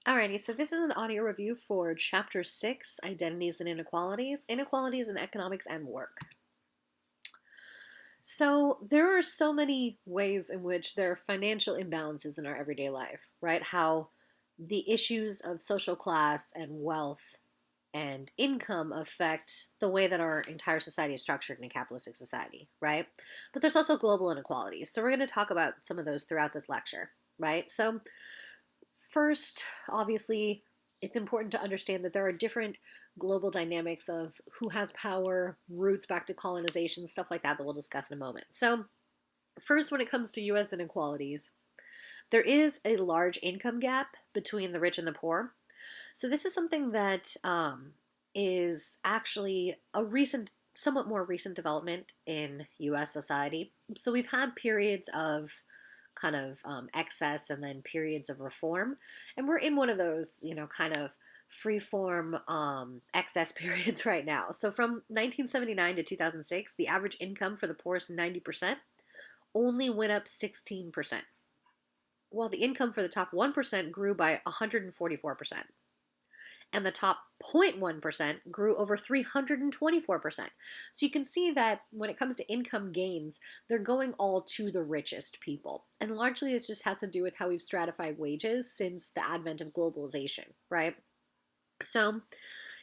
Alrighty, so this is an audio review for Chapter 6, Identities and Inequalities, Inequalities in Economics and Work. So there are so many ways in which there are financial imbalances in our everyday life, right? How the issues of social class and wealth and income affect the way that our entire society is structured in a capitalistic society, right? But there's also global inequalities. So we're going to talk about some of those throughout this lecture, right? So first, obviously, it's important to understand that there are different global dynamics of who has power, roots back to colonization, stuff like that that we'll discuss in a moment. So, first, when it comes to U.S. inequalities, there is a large income gap between the rich and the poor. So, this is something that is actually a somewhat more recent development in U.S. society. So, we've had periods of kind of excess and then periods of reform. And we're in one of those, kind of free-form excess periods right now. So from 1979 to 2006, the average income for the poorest 90% only went up 16%, while the income for the top 1% grew by 144%. And the top 0.1% grew over 324%. So you can see that when it comes to income gains, they're going all to the richest people. And largely this just has to do with how we've stratified wages since the advent of globalization, right? So,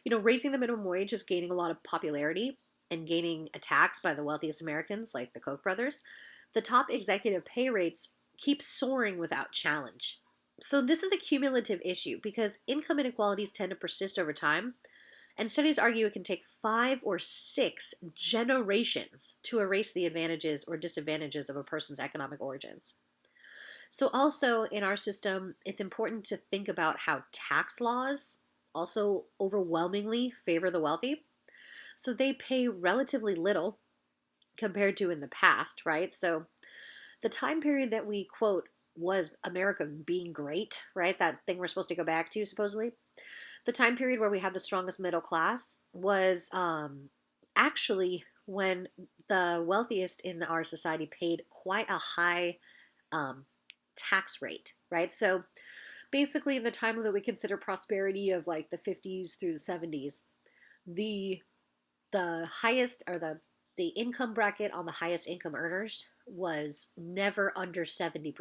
raising the minimum wage is gaining a lot of popularity and gaining attacks by the wealthiest Americans, like the Koch brothers. The top executive pay rates keep soaring without challenge. So this is a cumulative issue because income inequalities tend to persist over time, and studies argue it can take 5 or 6 generations to erase the advantages or disadvantages of a person's economic origins. So also in our system, it's important to think about how tax laws also overwhelmingly favor the wealthy. So they pay relatively little compared to in the past, right? So the time period that we quote was America being great, right? That thing we're supposed to go back to, supposedly. The time period where we had the strongest middle class was actually when the wealthiest in our society paid quite a high tax rate, right? So basically, the time that we consider prosperity of like the 50s through the 70s, the highest or the income bracket on the highest income earners was never under 70%.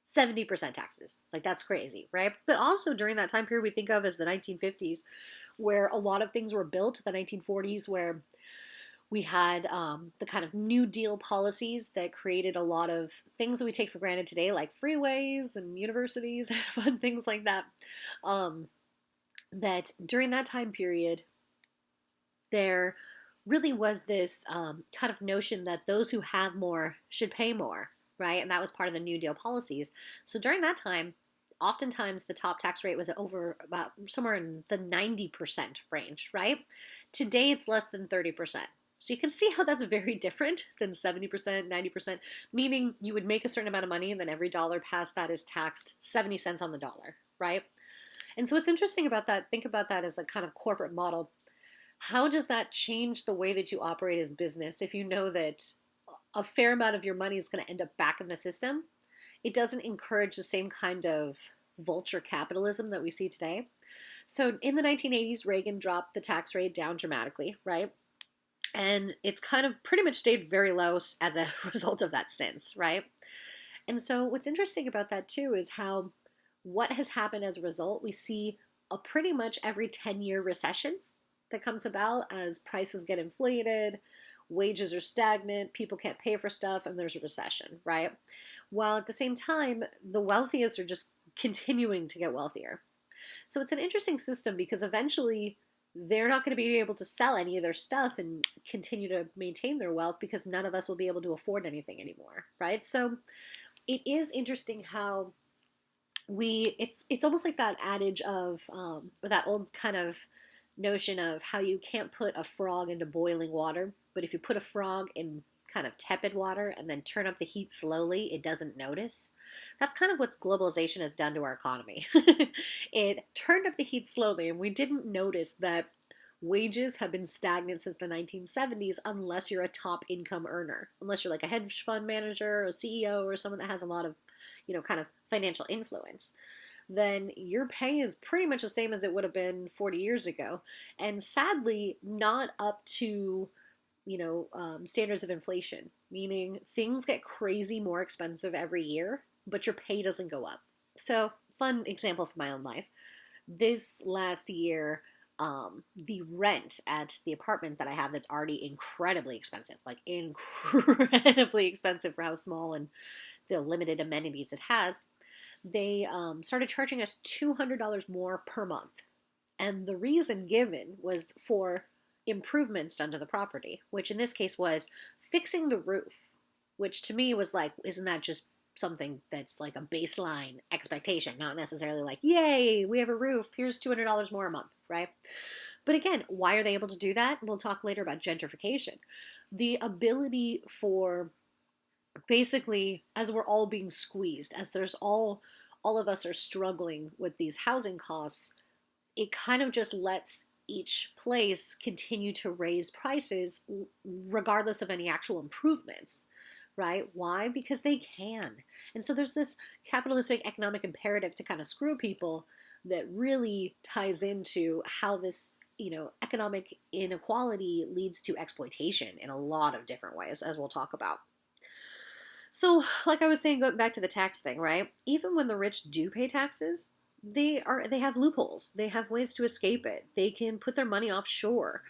70% taxes. Like, that's crazy, right? But also during that time period we think of as the 1950s, where a lot of things were built, the 1940s, where we had the kind of New Deal policies that created a lot of things that we take for granted today, like freeways and universities and fun things like that. That during that time period, there really was this kind of notion that those who have more should pay more, right? And that was part of the New Deal policies. So during that time, oftentimes the top tax rate was over about somewhere in the 90% range, right? Today it's less than 30%. So you can see how that's very different than 70%, 90%, meaning you would make a certain amount of money and then every dollar past that is taxed 70 cents on the dollar, right? And so what's interesting about that, think about that as a kind of corporate model. How does that change the way that you operate as business if you know that a fair amount of your money is going to end up back in the system? It doesn't encourage the same kind of vulture capitalism that we see today. So in the 1980s, Reagan dropped the tax rate down dramatically, right? And it's kind of pretty much stayed very low as a result of that since, right? And so what's interesting about that too is how what has happened as a result. We see a pretty much every 10-year recession that comes about as prices get inflated, wages are stagnant, people can't pay for stuff, and there's a recession, right? While at the same time, the wealthiest are just continuing to get wealthier. So it's an interesting system because eventually they're not going to be able to sell any of their stuff and continue to maintain their wealth because none of us will be able to afford anything anymore, right? So it is interesting how it's almost like that adage of or that old kind of notion of how you can't put a frog into boiling water, but if you put a frog in kind of tepid water and then turn up the heat slowly, it doesn't notice. That's kind of what globalization has done to our economy. It turned up the heat slowly, and we didn't notice that wages have been stagnant since the 1970s unless you're a top income earner, unless you're like a hedge fund manager or a CEO or someone that has a lot of, kind of financial influence. then your pay is pretty much the same as it would have been 40 years ago. And sadly, not up to, standards of inflation, meaning things get crazy more expensive every year, but your pay doesn't go up. So, fun example from my own life. This last year, the rent at the apartment that I have that's already incredibly expensive, like incredibly expensive for how small and the limited amenities it has, they started charging us $200 more per month. And the reason given was for improvements done to the property, which in this case was fixing the roof, which to me was like, isn't that just something that's like a baseline expectation, not necessarily like, yay, we have a roof, here's $200 more a month, right? But again, why are they able to do that? We'll talk later about gentrification. The ability for basically, as we're all being squeezed, as there's all of us are struggling with these housing costs, it kind of just lets each place continue to raise prices regardless of any actual improvements, right? Why? Because they can. And so there's this capitalistic economic imperative to kind of screw people that really ties into how this, economic inequality leads to exploitation in a lot of different ways, as we'll talk about. So, like I was saying, going back to the tax thing, right? Even when the rich do pay taxes, they have loopholes. They have ways to escape it. They can put their money offshore.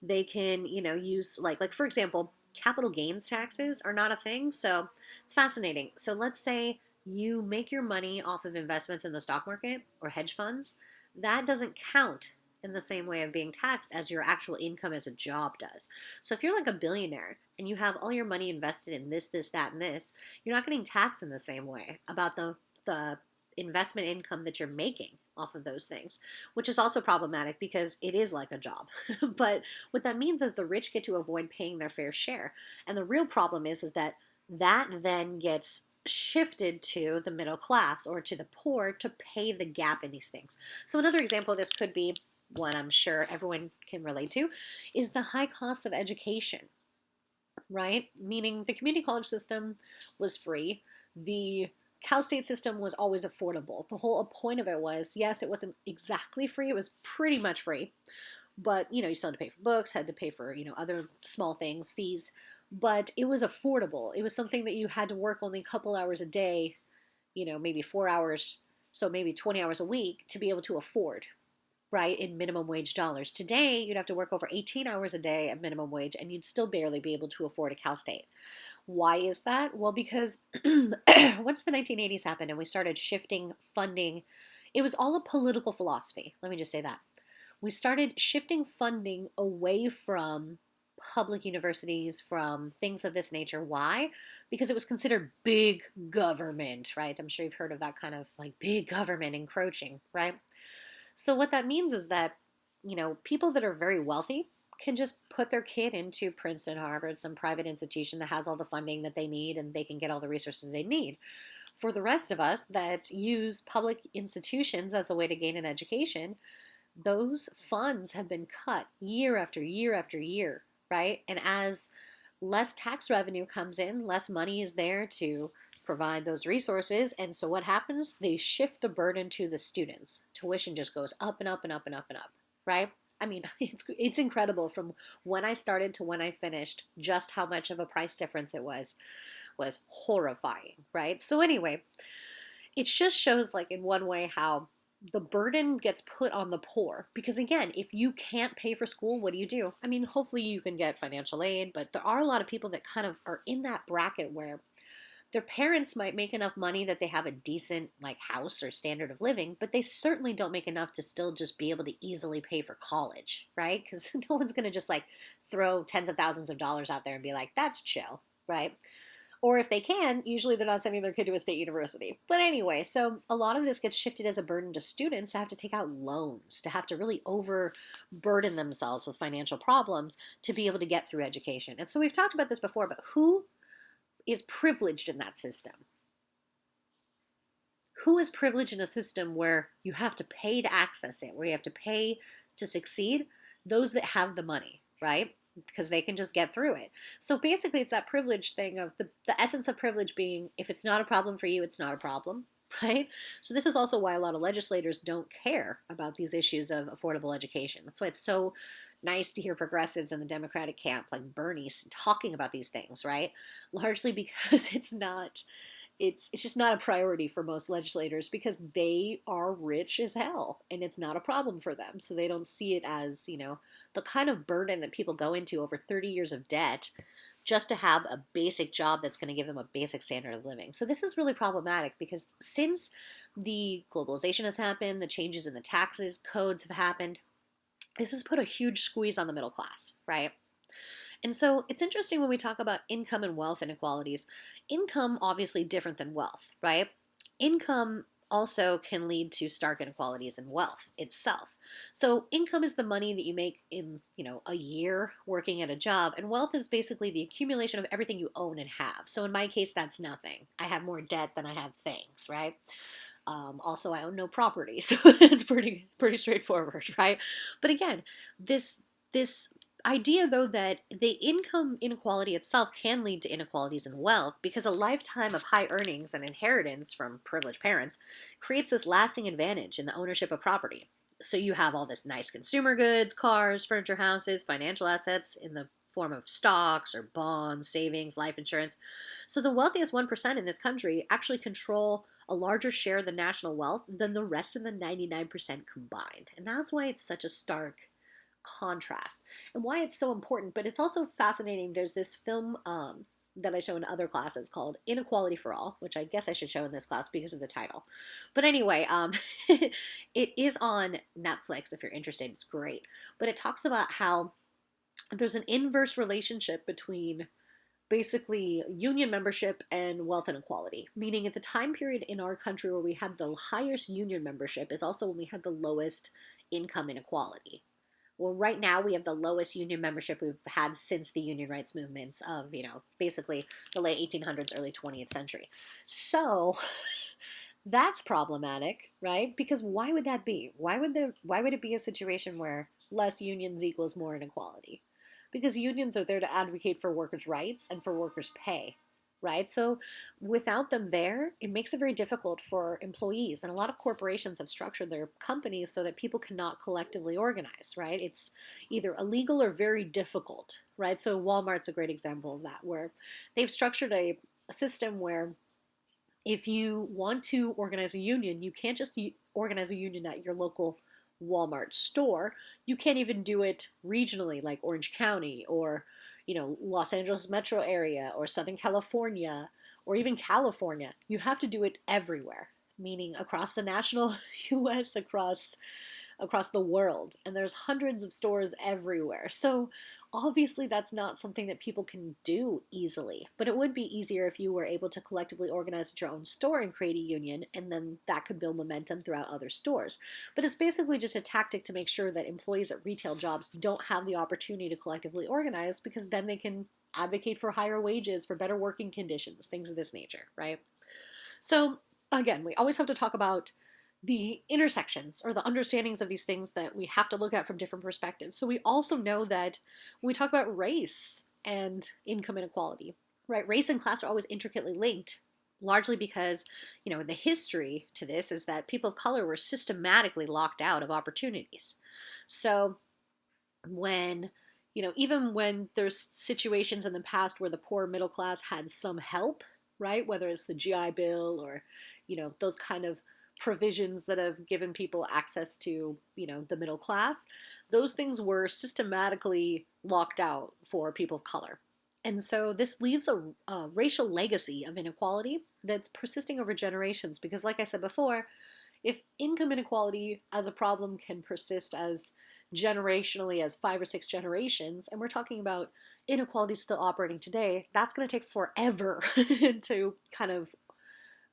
They can, use like for example, capital gains taxes are not a thing. So it's fascinating. So let's say you make your money off of investments in the stock market or hedge funds. That doesn't count in the same way of being taxed as your actual income as a job does. So if you're like a billionaire and you have all your money invested in this, that, and this, you're not getting taxed in the same way about the investment income that you're making off of those things, which is also problematic because it is like a job. But what that means is the rich get to avoid paying their fair share. And the real problem is that then gets shifted to the middle class or to the poor to pay the gap in these things. So another example of this could be one I'm sure everyone can relate to is the high cost of education, right? Meaning the community college system was free. The Cal State system was always affordable. The whole point of it was, yes, it wasn't exactly free. It was pretty much free. But, you still had to pay for books, had to pay for, other small things, fees. But it was affordable. It was something that you had to work only a couple hours a day, maybe 4 hours, so maybe 20 hours a week to be able to afford, right, in minimum wage dollars. Today, you'd have to work over 18 hours a day at minimum wage, and you'd still barely be able to afford a Cal State. Why is that? Well, because once the 1980s happened and we started shifting funding, it was all a political philosophy. Let me just say that. We started shifting funding away from public universities, from things of this nature. Why? Because it was considered big government, right? I'm sure you've heard of that kind of like big government encroaching, right? So what that means is that, people that are very wealthy can just put their kid into Princeton, Harvard, some private institution that has all the funding that they need and they can get all the resources they need. For the rest of us that use public institutions as a way to gain an education, those funds have been cut year after year after year, right? And as less tax revenue comes in, less money is there to provide those resources. And so what happens? They shift the burden to the students. Tuition just goes up and up and up and up and up, right? I mean, it's incredible from when I started to when I finished, just how much of a price difference it was horrifying, right? So anyway, it just shows like in one way how the burden gets put on the poor. Because again, if you can't pay for school, what do? I mean, hopefully you can get financial aid, but there are a lot of people that kind of are in that bracket where their parents might make enough money that they have a decent like house or standard of living, but they certainly don't make enough to still just be able to easily pay for college, right? Because no one's going to just like throw tens of thousands of dollars out there and be like, that's chill, right? Or if they can, usually they're not sending their kid to a state university. But anyway, so a lot of this gets shifted as a burden to students to have to take out loans, to have to really overburden themselves with financial problems to be able to get through education. And so we've talked about this before, but who is privileged in that system? Who is privileged in a system where you have to pay to access it, where you have to pay to succeed? Those that have the money, right? Because they can just get through it. So basically it's that privilege thing of the essence of privilege being, if it's not a problem for you, it's not a problem. right? So this is also why a lot of legislators don't care about these issues of affordable education. That's why it's so nice to hear progressives in the Democratic camp like Bernie talking about these things, right? Largely because it's just not a priority for most legislators because they are rich as hell and it's not a problem for them. So they don't see it as, the kind of burden that people go into over 30 years of debt just to have a basic job that's going to give them a basic standard of living. So this is really problematic because since the globalization has happened, the changes in the taxes codes have happened, this has put a huge squeeze on the middle class, right? And so it's interesting when we talk about income and wealth inequalities. Income, obviously different than wealth, right? Income also can lead to stark inequalities in wealth itself. So income is the money that you make in, a year working at a job, and wealth is basically the accumulation of everything you own and have. So in my case, that's nothing. I have more debt than I have things, right? Also, I own no property, so it's pretty straightforward, right? But again, this idea, though, that the income inequality itself can lead to inequalities in wealth because a lifetime of high earnings and inheritance from privileged parents creates this lasting advantage in the ownership of property. So you have all this nice consumer goods, cars, furniture, houses, financial assets in the form of stocks or bonds, savings, life insurance. So the wealthiest 1% in this country actually control a larger share of the national wealth than the rest of the 99% combined. And that's why it's such a stark contrast and why it's so important. But it's also fascinating. There's this film that I show in other classes called Inequality for All, which I guess I should show in this class because of the title. But anyway, it is on Netflix if you're interested. It's great. But it talks about how there's an inverse relationship between basically union membership and wealth inequality, meaning at the time period in our country where we had the highest union membership is also when we had the lowest income inequality. Well, right now we have the lowest union membership we've had since the union rights movements of, basically the late 1800s, early 20th century. So that's problematic, right? Because why would that be? Why would it be a situation where less unions equals more inequality? Because unions are there to advocate for workers' rights and for workers' pay, right? So without them there, it makes it very difficult for employees. And a lot of corporations have structured their companies so that people cannot collectively organize, right? It's either illegal or very difficult, right? So Walmart's a great example of that, where they've structured a system where if you want to organize a union, you can't just organize a union at your local Walmart store. You can't even do it regionally, like Orange County or, Los Angeles metro area or Southern California or even California. You have to do it everywhere, meaning across the national US, across the world. And there's hundreds of stores everywhere. So obviously that's not something that people can do easily, but it would be easier if you were able to collectively organize at your own store and create a union, and then that could build momentum throughout other stores. But it's basically just a tactic to make sure that employees at retail jobs don't have the opportunity to collectively organize, because then they can advocate for higher wages, for better working conditions, things of this nature, right? So again, we always have to talk about the intersections or the understandings of these things that we have to look at from different perspectives. So we also know that when we talk about race and income inequality, right, race and class are always intricately linked, largely because, the history to this is that people of color were systematically locked out of opportunities. So when, even when there's situations in the past where the poor middle class had some help, right, whether it's the GI Bill or, those kind of provisions that have given people access to, the middle class, those things were systematically locked out for people of color. And so this leaves a racial legacy of inequality that's persisting over generations, because like I said before, if income inequality as a problem can persist as generationally as 5 or 6 generations, and we're talking about inequality still operating today, that's going to take forever to kind of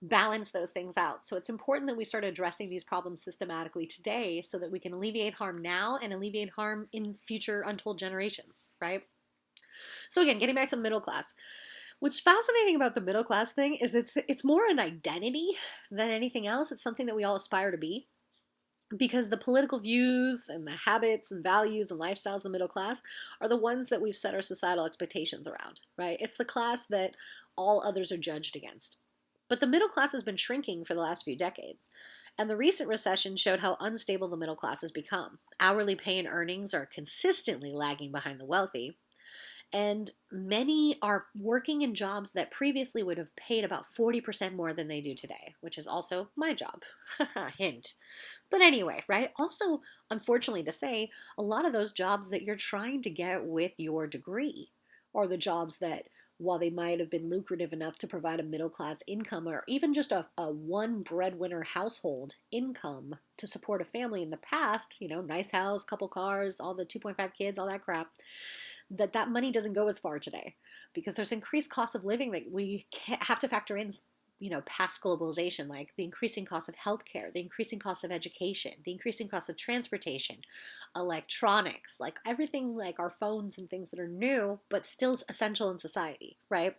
balance those things out. So it's important that we start addressing these problems systematically today so that we can alleviate harm now and alleviate harm in future untold generations, right? So again, getting back to the middle class. What's fascinating about the middle class thing is it's more an identity than anything else. It's something that we all aspire to be, because the political views and the habits and values and lifestyles of the middle class are the ones that we've set our societal expectations around, right? It's the class that all others are judged against. But the middle class has been shrinking for the last few decades. And the recent recession showed how unstable the middle class has become. Hourly pay and earnings are consistently lagging behind the wealthy. And many are working in jobs that previously would have paid about 40% more than they do today, which is also my job. Hint. But anyway, right? Also, unfortunately to say, a lot of those jobs that you're trying to get with your degree are the jobs that, while they might have been lucrative enough to provide a middle class income or even just a one breadwinner household income to support a family in the past, nice house, couple cars, all the 2.5 kids, all that crap, that money doesn't go as far today because there's increased cost of living that we have to factor in, past globalization, like the increasing cost of healthcare, the increasing cost of education, the increasing cost of transportation, electronics, like everything, like our phones and things that are new but still essential in society, right?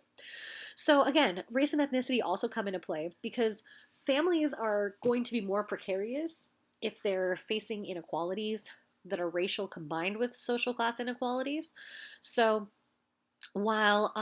So again, race and ethnicity also come into play because families are going to be more precarious if they're facing inequalities that are racial combined with social class inequalities. So while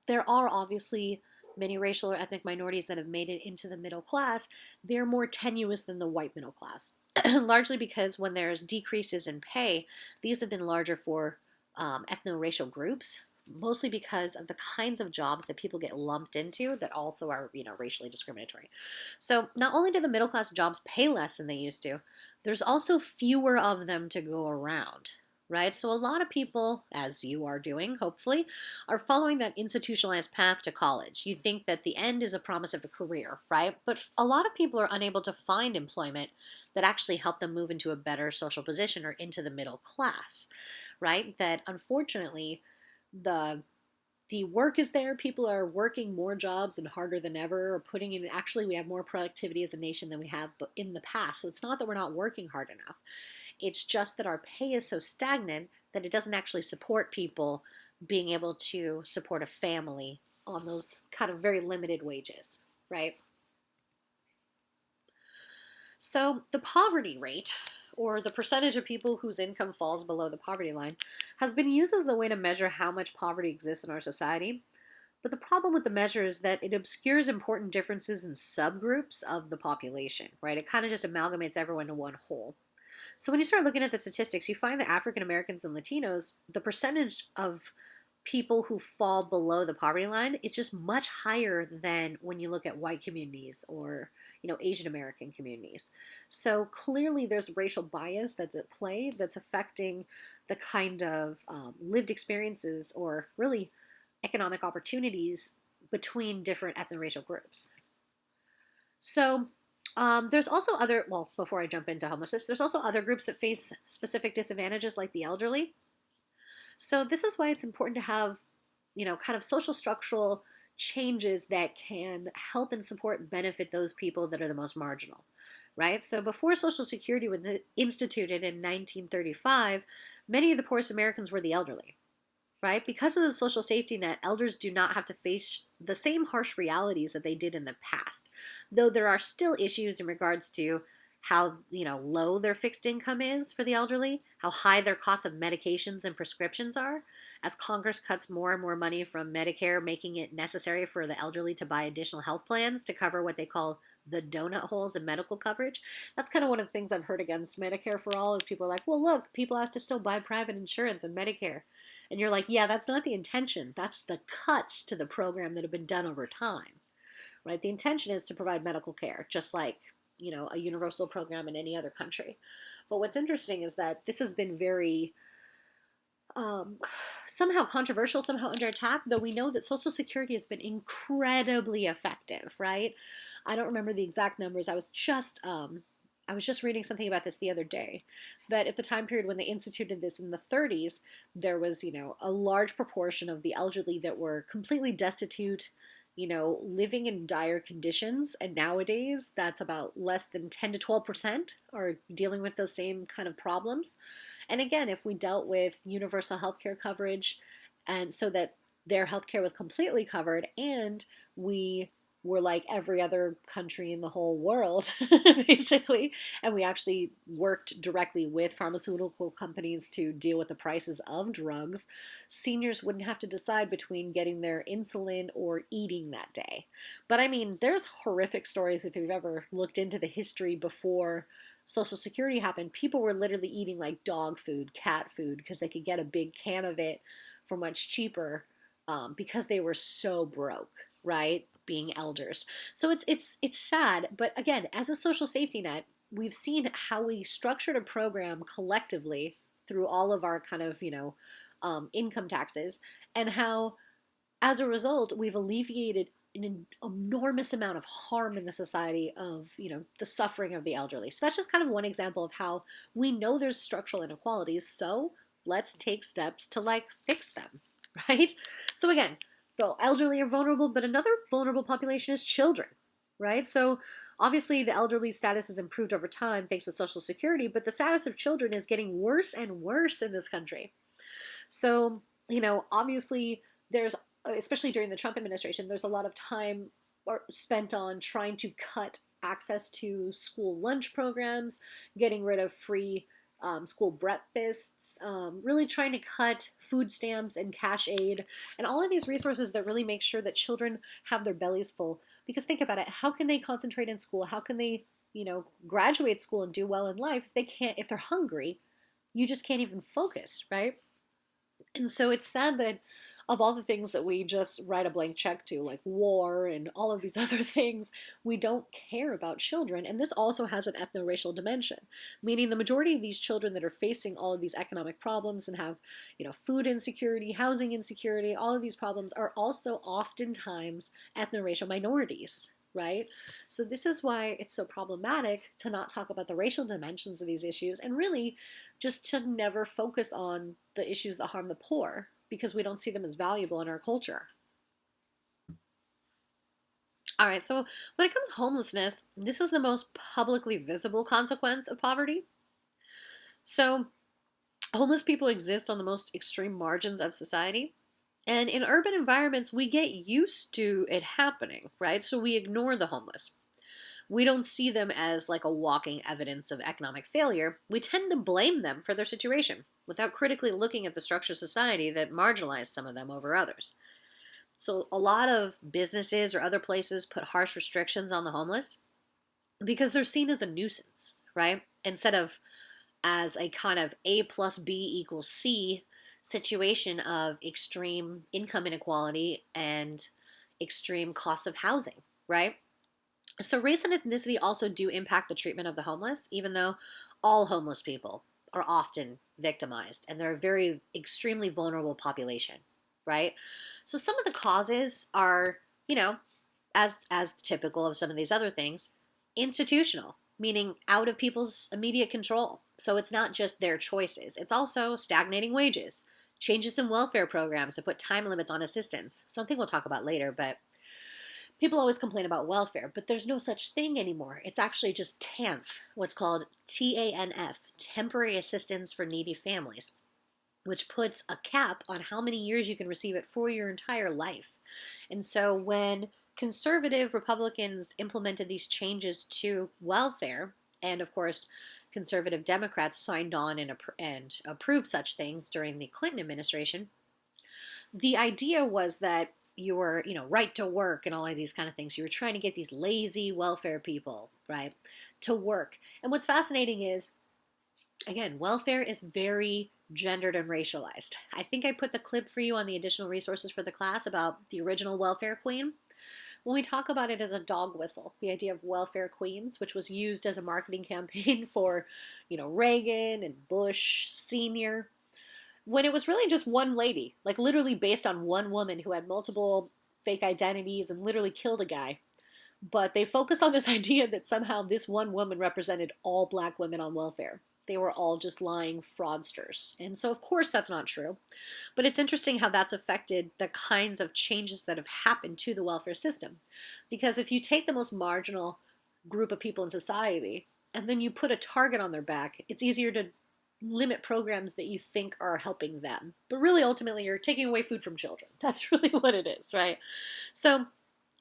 there are obviously many racial or ethnic minorities that have made it into the middle class, they're more tenuous than the white middle class, largely because when there's decreases in pay, these have been larger for ethno-racial groups, mostly because of the kinds of jobs that people get lumped into that also are, racially discriminatory. So not only do the middle class jobs pay less than they used to, there's also fewer of them to go around, right? So a lot of people, as you are doing, hopefully, are following that institutionalized path to college. You think that the end is a promise of a career, right? But a lot of people are unable to find employment that actually help them move into a better social position or into the middle class, right? That unfortunately, the work is there. People are working more jobs and harder than ever, or putting in, actually, we have more productivity as a nation than we have in the past. So it's not that we're not working hard enough. It's just that our pay is so stagnant that it doesn't actually support people being able to support a family on those kind of very limited wages, right? So the poverty rate, or the percentage of people whose income falls below the poverty line, has been used as a way to measure how much poverty exists in our society. But the problem with the measure is that it obscures important differences in subgroups of the population, right? It kind of just amalgamates everyone into one whole. So when you start looking at the statistics, you find that African Americans and Latinos, the percentage of people who fall below the poverty line is just much higher than when you look at white communities or Asian American communities. So clearly there's racial bias that's at play that's affecting the kind of lived experiences or really economic opportunities between different ethno-racial groups. So there's also other, well, before I jump into homelessness, there's also other groups that face specific disadvantages like the elderly. So this is why it's important to have, kind of social structural changes that can help and support and benefit those people that are the most marginal, right? So before Social Security was instituted in 1935, many of the poorest Americans were the elderly, right? Because of the social safety net, elders do not have to face the same harsh realities that they did in the past, though there are still issues in regards to how low their fixed income is for the elderly, how high their cost of medications and prescriptions are, as Congress cuts more and more money from Medicare, making it necessary for the elderly to buy additional health plans to cover what they call the donut holes in medical coverage. That's kind of one of the things I've heard against Medicare for All is people are like, well, look, people have to still buy private insurance and Medicare. And you're like, yeah, that's not the intention. That's the cuts to the program that have been done over time, right? The intention is to provide medical care, just like, a universal program in any other country. But what's interesting is that this has been very somehow controversial, somehow under attack, though we know that Social Security has been incredibly effective, right? I don't remember the exact numbers. I was just reading something about this the other day, that at the time period when they instituted this in the 30s, there was, a large proportion of the elderly that were completely destitute, living in dire conditions. And nowadays, that's about less than 10 to 12% are dealing with those same kind of problems. And again, if we dealt with universal healthcare coverage and so that their healthcare was completely covered and we we're like every other country in the whole world, basically, and we actually worked directly with pharmaceutical companies to deal with the prices of drugs, seniors wouldn't have to decide between getting their insulin or eating that day. But I mean, there's horrific stories if you've ever looked into the history before Social Security happened. People were literally eating like dog food, cat food, because they could get a big can of it for much cheaper, because they were so broke, right? Being elders. So it's sad, but again, as a social safety net, we've seen how we structured a program collectively through all of our kind of, income taxes, and how as a result we've alleviated an enormous amount of harm in the society of, the suffering of the elderly. So that's just kind of one example of how we know there's structural inequalities, so let's take steps to like fix them, right? So again, the elderly are vulnerable, but another vulnerable population is children, right? So obviously the elderly status has improved over time thanks to Social Security, but the status of children is getting worse and worse in this country. So, obviously there's, especially during the Trump administration, there's a lot of time spent on trying to cut access to school lunch programs, getting rid of free school breakfasts, really trying to cut food stamps and cash aid, and all of these resources that really make sure that children have their bellies full. Because think about it, how can they concentrate in school? How can they, graduate school and do well in life if they can't, if they're hungry? You just can't even focus, right? And so it's sad that of all the things that we just write a blank check to, like war and all of these other things, we don't care about children. And this also has an ethno-racial dimension, meaning the majority of these children that are facing all of these economic problems and have, food insecurity, housing insecurity, all of these problems are also oftentimes ethno-racial minorities. Right? So this is why it's so problematic to not talk about the racial dimensions of these issues, and really just to never focus on the issues that harm the poor, because we don't see them as valuable in our culture. All right, so when it comes to homelessness, this is the most publicly visible consequence of poverty. So homeless people exist on the most extreme margins of society. And in urban environments, we get used to it happening, right? So we ignore the homeless. We don't see them as like a walking evidence of economic failure. We tend to blame them for their situation without critically looking at the structure of society that marginalize some of them over others. So a lot of businesses or other places put harsh restrictions on the homeless because they're seen as a nuisance, right? Instead of as a kind of A plus B equals C situation of extreme income inequality and extreme costs of housing, right? So race and ethnicity also do impact the treatment of the homeless, even though all homeless people are often victimized and they're a very extremely vulnerable population, right? So some of the causes are, as typical of some of these other things, institutional, meaning out of people's immediate control. So it's not just their choices. It's also stagnating wages, changes in welfare programs to put time limits on assistance, something we'll talk about later, but people always complain about welfare, but there's no such thing anymore. It's actually just TANF, what's called TANF, Temporary Assistance for Needy Families, which puts a cap on how many years you can receive it for your entire life. And so when conservative Republicans implemented these changes to welfare, and of course, conservative Democrats signed on and approved such things during the Clinton administration, the idea was that you were, right to work and all of these kind of things. You were trying to get these lazy welfare people, right, to work. And what's fascinating is, again, welfare is very gendered and racialized. I think I put the clip for you on the additional resources for the class about the original welfare queen. When we talk about it as a dog whistle, the idea of welfare queens, which was used as a marketing campaign for, Reagan and Bush Sr., when it was really just one lady, like literally based on one woman who had multiple fake identities and literally killed a guy. But they focused on this idea that somehow this one woman represented all black women on welfare. They were all just lying fraudsters. And so, of course, that's not true. But it's interesting how that's affected the kinds of changes that have happened to the welfare system. Because if you take the most marginal group of people in society and then you put a target on their back, it's easier to limit programs that you think are helping them. But really, ultimately, you're taking away food from children. That's really what it is, right? So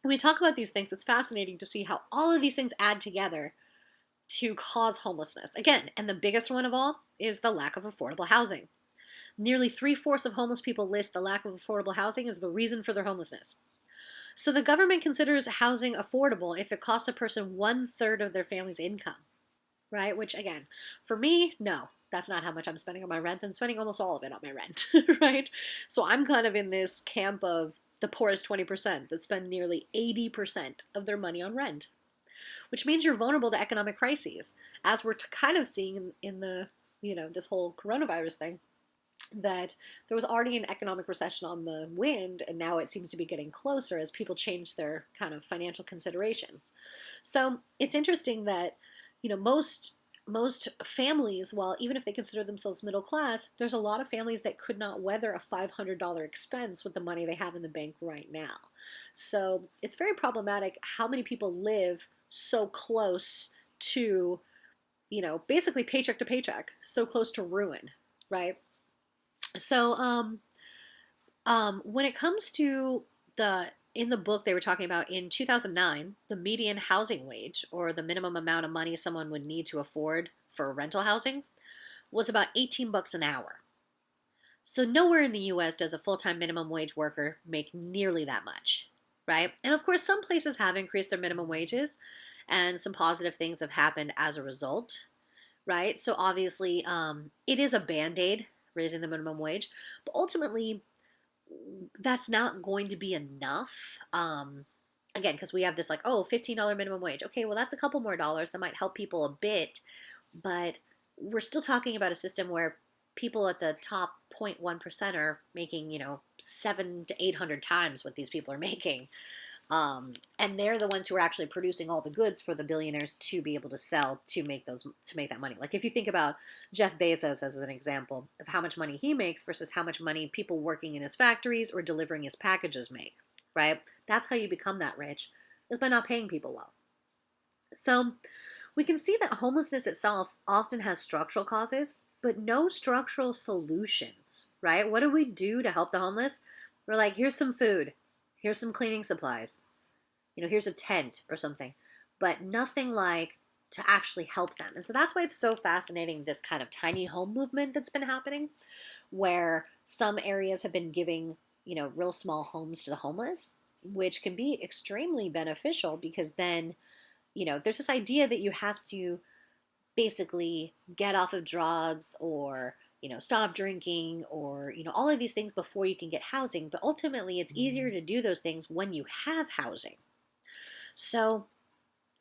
when we talk about these things, it's fascinating to see how all of these things add together to cause homelessness. Again, and the biggest one of all is the lack of affordable housing. Nearly 3/4 of homeless people list the lack of affordable housing as the reason for their homelessness. So the government considers housing affordable if it costs a person 1/3 of their family's income, right? Which, again, for me, no, that's not how much I'm spending on my rent. I'm spending almost all of it on my rent, right? So I'm kind of in this camp of the poorest 20% that spend nearly 80% of their money on rent, which means you're vulnerable to economic crises, as we're kind of seeing in the, this whole coronavirus thing, that there was already an economic recession on the wind, and now it seems to be getting closer as people change their kind of financial considerations. So it's interesting that, most families, well, even if they consider themselves middle class, there's a lot of families that could not weather a $500 expense with the money they have in the bank right now. So it's very problematic how many people live so close to, basically paycheck to paycheck, so close to ruin, right? So, when it comes to in the book they were talking about in 2009, the median housing wage, or the minimum amount of money someone would need to afford for rental housing, was about $18 an hour. So nowhere in the U.S. does a full-time minimum wage worker make nearly that much, right? And of course, some places have increased their minimum wages, and some positive things have happened as a result, right? So obviously, it is a band-aid, raising the minimum wage, but ultimately that's not going to be enough. Again, because we have this like, oh, $15 minimum wage. Okay, well, that's a couple more dollars that might help people a bit, but we're still talking about a system where people at the top 0.1% are making, 700 to 800 times what these people are making. And they're the ones who are actually producing all the goods for the billionaires to be able to sell to make that money. Like if you think about Jeff Bezos as an example of how much money he makes versus how much money people working in his factories or delivering his packages make, right? That's how you become that rich, is by not paying people well. So we can see that homelessness itself often has structural causes, but no structural solutions, right? What do we do to help the homeless? We're like, here's some food. Here's some cleaning supplies. Here's a tent or something. But nothing like to actually help them. And so that's why it's so fascinating, this kind of tiny home movement that's been happening, where some areas have been giving, real small homes to the homeless, which can be extremely beneficial because then, there's this idea that you have to basically get off of drugs or stop drinking or, all of these things before you can get housing. But ultimately, it's easier to do those things when you have housing. So,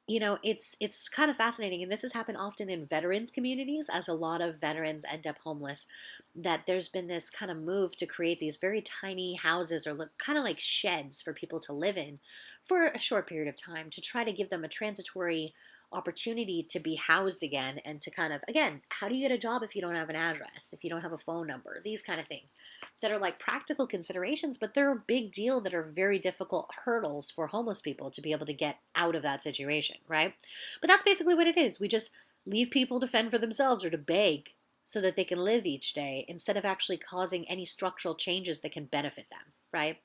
it's kind of fascinating. And this has happened often in veterans communities, as a lot of veterans end up homeless, that there's been this kind of move to create these very tiny houses or look kind of like sheds for people to live in for a short period of time to try to give them a transitory opportunity to be housed again and to kind of, again, how do you get a job if you don't have an address, if you don't have a phone number, these kind of things that are like practical considerations, but they're a big deal that are very difficult hurdles for homeless people to be able to get out of that situation, right? But that's basically what it is. We just leave people to fend for themselves or to beg so that they can live each day instead of actually causing any structural changes that can benefit them, right?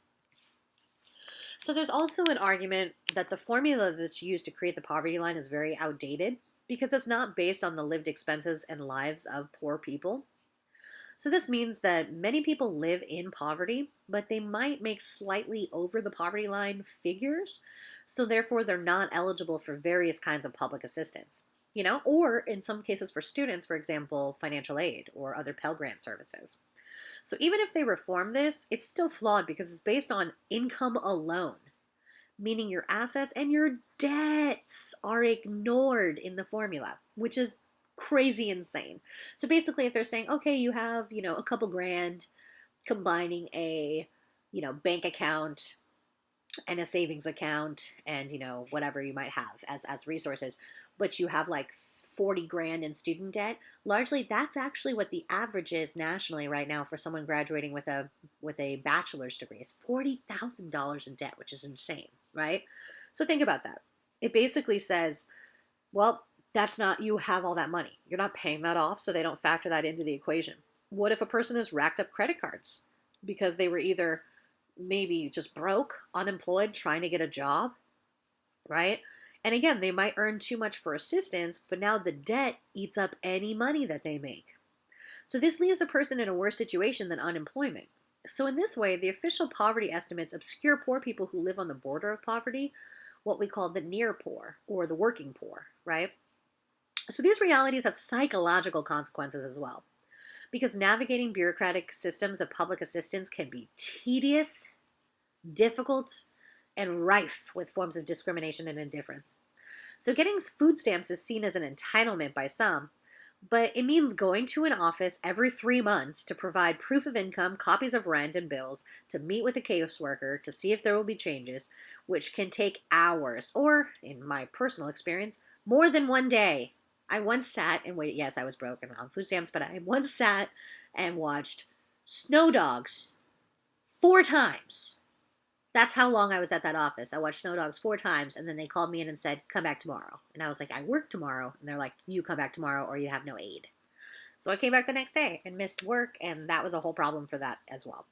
So there's also an argument that the formula that's used to create the poverty line is very outdated because it's not based on the lived expenses and lives of poor people. So this means that many people live in poverty, but they might make slightly over the poverty line figures, so therefore they're not eligible for various kinds of public assistance, or in some cases for students, for example, financial aid or other Pell Grant services. So even if they reform this, it's still flawed because it's based on income alone, meaning your assets and your debts are ignored in the formula, which is crazy insane. So basically, if they're saying, okay, you have, a couple grand combining a, bank account and a savings account and, whatever you might have as resources, but you have like 40 grand in student debt, largely that's actually what the average is nationally right now for someone graduating with a bachelor's degree, is $40,000 in debt, which is insane, right? So think about that. It basically says, well, that's not, you have all that money. You're not paying that off, so they don't factor that into the equation. What if a person has racked up credit cards because they were either maybe just broke, unemployed, trying to get a job, right? And again, they might earn too much for assistance, but now the debt eats up any money that they make. So this leaves a person in a worse situation than unemployment. So in this way, the official poverty estimates obscure poor people who live on the border of poverty, what we call the near poor or the working poor, right? So these realities have psychological consequences as well, because navigating bureaucratic systems of public assistance can be tedious, difficult, and rife with forms of discrimination and indifference. So getting food stamps is seen as an entitlement by some, but it means going to an office every 3 months to provide proof of income, copies of rent and bills, to meet with a caseworker to see if there will be changes, which can take hours, or, in my personal experience, more than one day. I once sat and waited. Yes, I was broken on food stamps, but I once sat and watched Snow Dogs 4 times. That's how long I was at that office. I watched Snow Dogs 4 times, and then they called me in and said, come back tomorrow. And I was like, I work tomorrow. And they're like, you come back tomorrow or you have no aid. So I came back the next day and missed work, and that was a whole problem for that as well.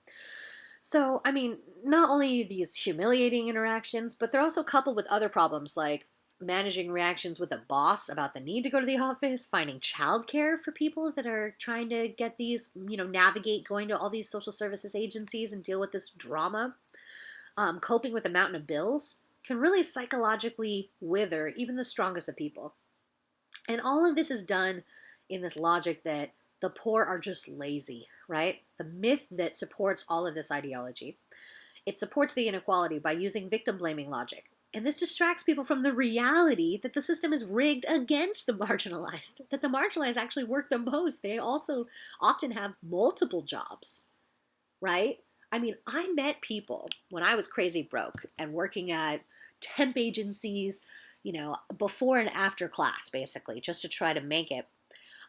So, I mean, not only these humiliating interactions, but they're also coupled with other problems like managing reactions with a boss about the need to go to the office, finding childcare for people that are trying to get these, navigate going to all these social services agencies and deal with this drama. Coping with a mountain of bills can really psychologically wither even the strongest of people. And all of this is done in this logic that the poor are just lazy, right? The myth that supports all of this ideology. It supports the inequality by using victim-blaming logic. And this distracts people from the reality that the system is rigged against the marginalized, that the marginalized actually work the most. They also often have multiple jobs, right? I mean, I met people when I was crazy broke and working at temp agencies, before and after class, basically, just to try to make it.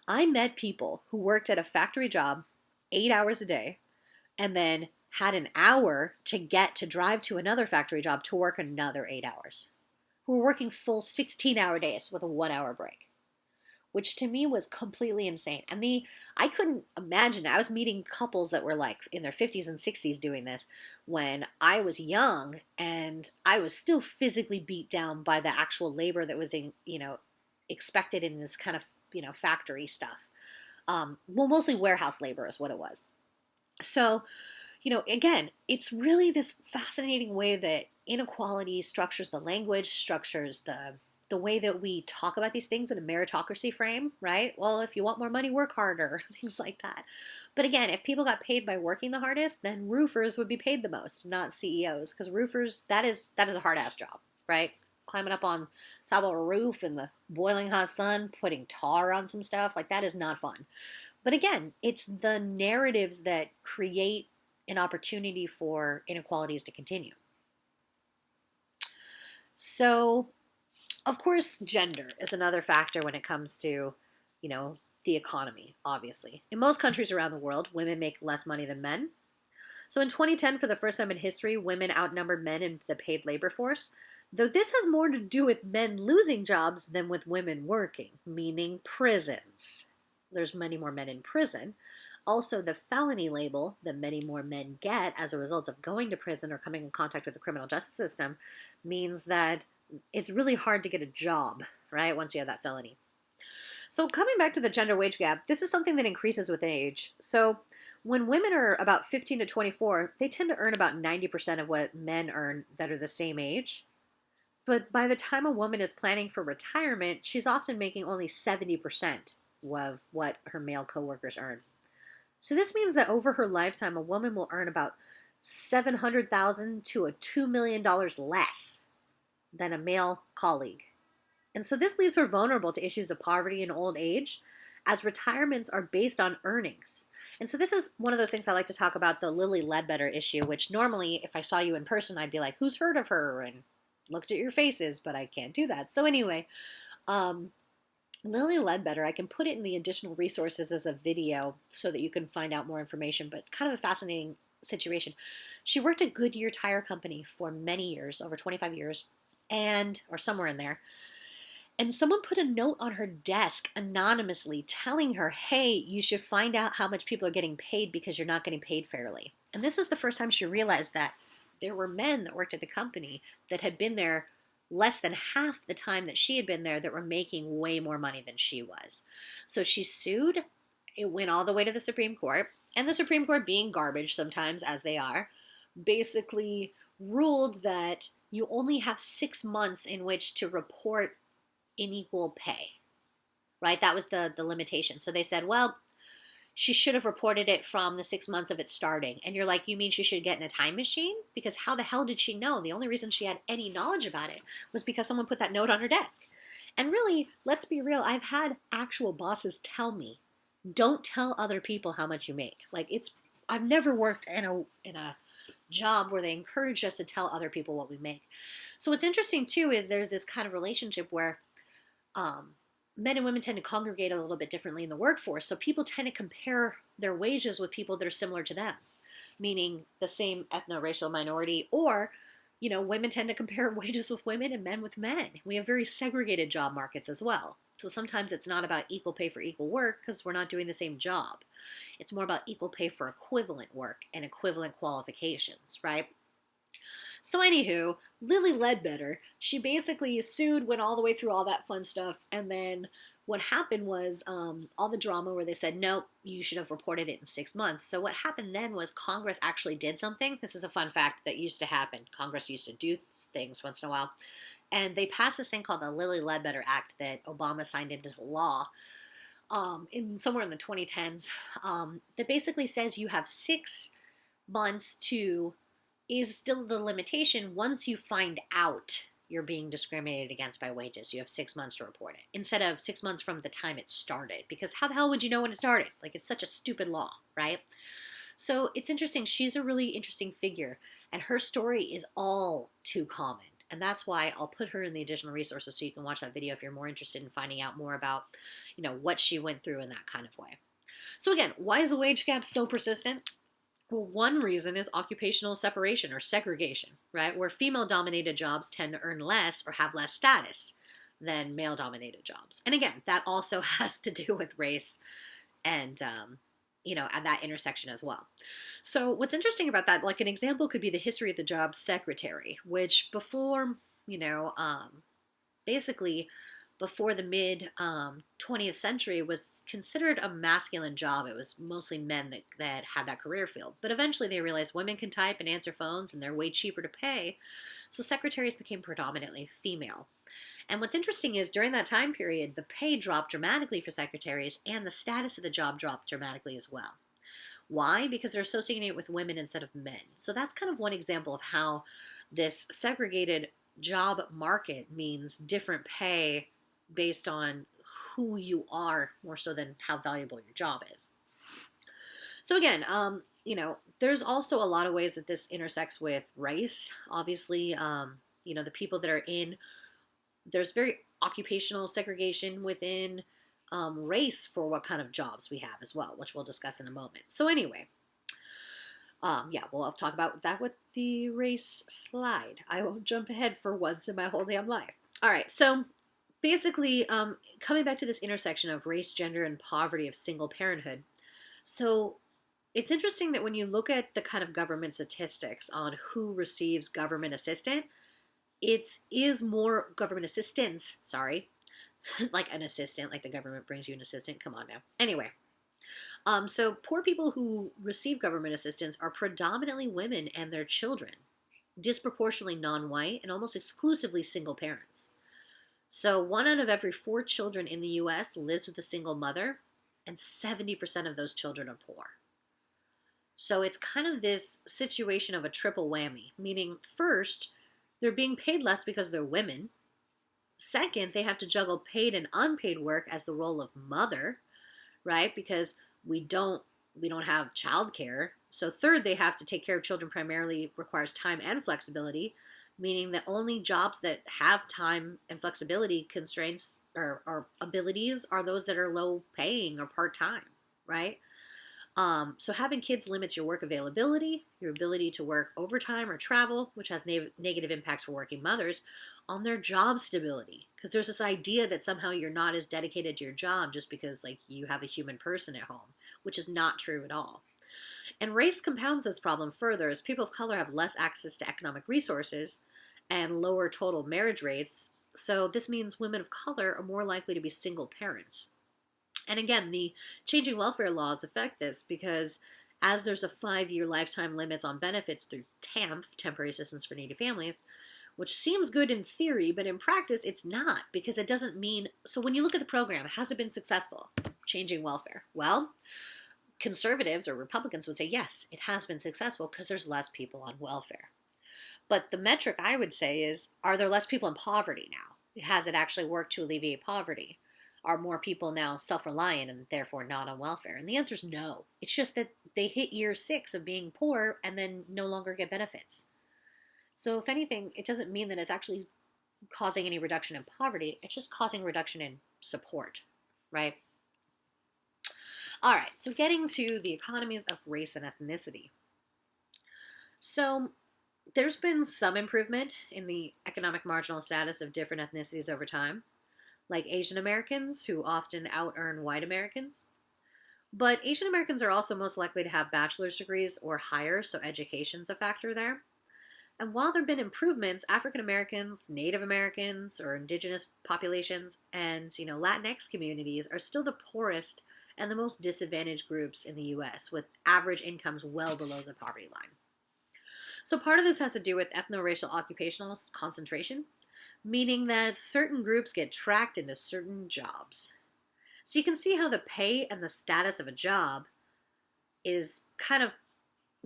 I met people who worked at a factory job 8 hours a day and then had an hour to get to drive to another factory job to work another 8 hours, who were working full 16-hour days with a 1-hour break, which to me was completely insane. And I couldn't imagine. I was meeting couples that were like in their 50s and 60s doing this when I was young, and I was still physically beat down by the actual labor that was expected in this kind of, factory stuff. Mostly warehouse labor is what it was. So, again, it's really this fascinating way that inequality structures the language, structures the way that we talk about these things in a meritocracy frame, right? Well, if you want more money, work harder, things like that. But again, if people got paid by working the hardest, then roofers would be paid the most, not CEOs, because roofers, that is a hard-ass job, right? Climbing up on top of a roof in the boiling hot sun, putting tar on some stuff, like that is not fun. But again, it's the narratives that create an opportunity for inequalities to continue. So, of course, gender is another factor when it comes to, the economy, obviously. In most countries around the world, women make less money than men. So in 2010, for the first time in history, women outnumbered men in the paid labor force, though this has more to do with men losing jobs than with women working, meaning prisons. There's many more men in prison. Also, the felony label that many more men get as a result of going to prison or coming in contact with the criminal justice system means that it's really hard to get a job, right, once you have that felony. So coming back to the gender wage gap, this is something that increases with age. So when women are about 15 to 24, they tend to earn about 90% of what men earn that are the same age. But by the time a woman is planning for retirement, she's often making only 70% of what her male coworkers earn. So this means that over her lifetime, a woman will earn about $700,000 to $2 million less than a male colleague. And so this leaves her vulnerable to issues of poverty and old age, as retirements are based on earnings. And so this is one of those things I like to talk about, the Lilly Ledbetter issue, which normally if I saw you in person, I'd be like, who's heard of her? And looked at your faces, but I can't do that. So anyway, Lilly Ledbetter, I can put it in the additional resources as a video so that you can find out more information, but kind of a fascinating situation. She worked at Goodyear Tire Company for many years, over 25 years, or somewhere in there. And someone put a note on her desk anonymously telling her, hey, you should find out how much people are getting paid because you're not getting paid fairly. And this is the first time she realized that there were men that worked at the company that had been there less than half the time that she had been there that were making way more money than she was. So she sued. It went all the way to the Supreme Court. And the Supreme Court, being garbage sometimes, as they are, basically ruled that you only have 6 months in which to report unequal pay, right? That was the limitation. So they said, well, she should have reported it from the 6 months of it starting. And you're like, you mean she should get in a time machine? Because how the hell did she know? The only reason she had any knowledge about it was because someone put that note on her desk. And really, let's be real, I've had actual bosses tell me, don't tell other people how much you make. Like, I've never worked in a job where they encourage us to tell other people what we make. So what's interesting too is there's this kind of relationship where men and women tend to congregate a little bit differently in the workforce. So people tend to compare their wages with people that are similar to them, meaning the same ethno-racial minority, or, women tend to compare wages with women and men with men. We have very segregated job markets as well. So sometimes it's not about equal pay for equal work because we're not doing the same job. It's more about equal pay for equivalent work and equivalent qualifications, right? So anywho, Lily Ledbetter, she basically sued, went all the way through all that fun stuff, and then what happened was all the drama where they said, nope, you should have reported it in 6 months. So what happened then was Congress actually did something. This is a fun fact that used to happen. Congress used to do things once in a while. And they passed this thing called the Lilly Ledbetter Act that Obama signed into law somewhere in the 2010s that basically says you have 6 months to, is still the limitation, once you find out you're being discriminated against by wages, you have 6 months to report it, instead of 6 months from the time it started. Because how the hell would you know when it started? Like, it's such a stupid law, right? So it's interesting. She's a really interesting figure, and her story is all too common. And that's why I'll put her in the additional resources so you can watch that video if you're more interested in finding out more about, what she went through in that kind of way. So again, why is the wage gap so persistent? Well, one reason is occupational separation or segregation, right? Where female-dominated jobs tend to earn less or have less status than male-dominated jobs. And again, that also has to do with race and, at that intersection as well. So what's interesting about that, like an example could be the history of the job secretary, which before, basically before the mid 20th century was considered a masculine job. It was mostly men that had that career field. But eventually they realized women can type and answer phones and they're way cheaper to pay. So secretaries became predominantly female. And what's interesting is during that time period, the pay dropped dramatically for secretaries and the status of the job dropped dramatically as well. Why? Because they're associating it with women instead of men. So that's kind of one example of how this segregated job market means different pay based on who you are more so than how valuable your job is. So again, there's also a lot of ways that this intersects with race. Obviously, the people that are there's very occupational segregation within race for what kind of jobs we have as well, which we'll discuss in a moment. So anyway, we'll talk about that with the race slide. I won't jump ahead for once in my whole damn life. All right, so basically, coming back to this intersection of race, gender, and poverty of single parenthood. So it's interesting that when you look at the kind of government statistics on who receives government assistance, it is more government assistance, like an assistant, like the government brings you an assistant. Come on now. Anyway, so poor people who receive government assistance are predominantly women and their children, disproportionately non-white, and almost exclusively single parents. So 1 out of every 4 children in the U.S. lives with a single mother, and 70% of those children are poor. So it's kind of this situation of a triple whammy, meaning first, they're being paid less because they're women. Second, they have to juggle paid and unpaid work as the role of mother, right? Because we don't have childcare. So third, they have to take care of children primarily requires time and flexibility, meaning that only jobs that have time and flexibility constraints or abilities are those that are low paying or part-time, right? So having kids limits your work availability, your ability to work overtime or travel, which has negative impacts for working mothers, on their job stability. Because there's this idea that somehow you're not as dedicated to your job just because you have a human person at home, which is not true at all. And race compounds this problem further as people of color have less access to economic resources and lower total marriage rates. So this means women of color are more likely to be single parents. And again, the changing welfare laws affect this because as there's a 5-year lifetime limits on benefits through TAMF, Temporary Assistance for Needy Families, which seems good in theory, but in practice it's not, because it doesn't mean, so when you look at the program, has it been successful, changing welfare? Well, conservatives or Republicans would say, yes, it has been successful because there's less people on welfare. But the metric I would say is, are there less people in poverty now? Has it actually worked to alleviate poverty? Are more people now self-reliant and therefore not on welfare? And the answer is no. It's just that they hit year 6 of being poor and then no longer get benefits. So if anything, it doesn't mean that it's actually causing any reduction in poverty. It's just causing reduction in support, right? All right, so getting to the economies of race and ethnicity. So there's been some improvement in the economic marginal status of different ethnicities over time, like Asian Americans, who often out-earn white Americans. But Asian Americans are also most likely to have bachelor's degrees or higher, so education's a factor there. And while there have been improvements, African Americans, Native Americans, or indigenous populations, and Latinx communities are still the poorest and the most disadvantaged groups in the U.S., with average incomes well below the poverty line. So part of this has to do with ethno-racial occupational concentration, meaning that certain groups get tracked into certain jobs. So you can see how the pay and the status of a job is kind of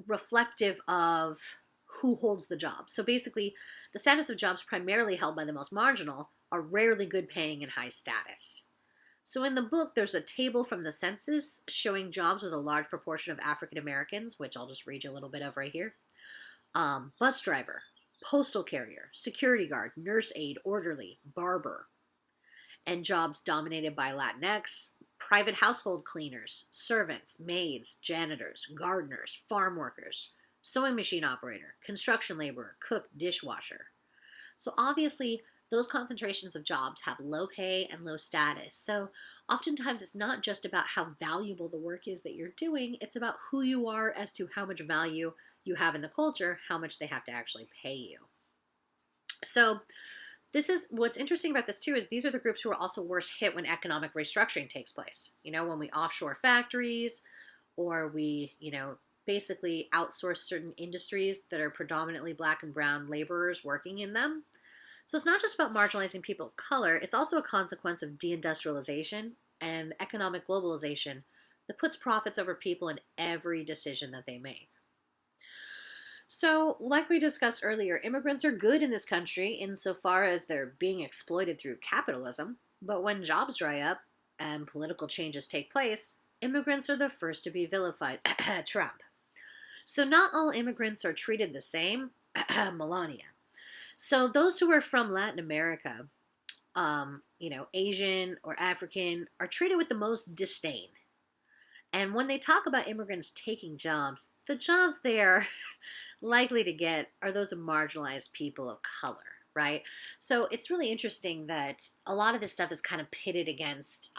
reflective of who holds the job. So basically, the status of jobs primarily held by the most marginal are rarely good paying and high status. So in the book, there's a table from the census showing jobs with a large proportion of African Americans, which I'll just read you a little bit of right here. Bus driver, postal carrier, security guard, nurse aide, orderly, barber, and jobs dominated by Latinx, private household cleaners, servants, maids, janitors, gardeners, farm workers, sewing machine operator, construction laborer, cook, dishwasher. So obviously, those concentrations of jobs have low pay and low status. So oftentimes it's not just about how valuable the work is that you're doing, it's about who you are as to how much value you have in the culture, how much they have to actually pay you. So this is what's interesting about this too, is these are the groups who are also worst hit when economic restructuring takes place. When we offshore factories or we, basically outsource certain industries that are predominantly black and brown laborers working in them. So it's not just about marginalizing people of color, it's also a consequence of deindustrialization and economic globalization that puts profits over people in every decision that they make. So, like we discussed earlier, immigrants are good in this country insofar as they're being exploited through capitalism, but when jobs dry up and political changes take place, immigrants are the first to be vilified. Trump. So not all immigrants are treated the same. Melania. So those who are from Latin America, Asian or African, are treated with the most disdain. And when they talk about immigrants taking jobs, the jobs they are likely to get are those of marginalized people of color, right? So it's really interesting that a lot of this stuff is kind of pitted against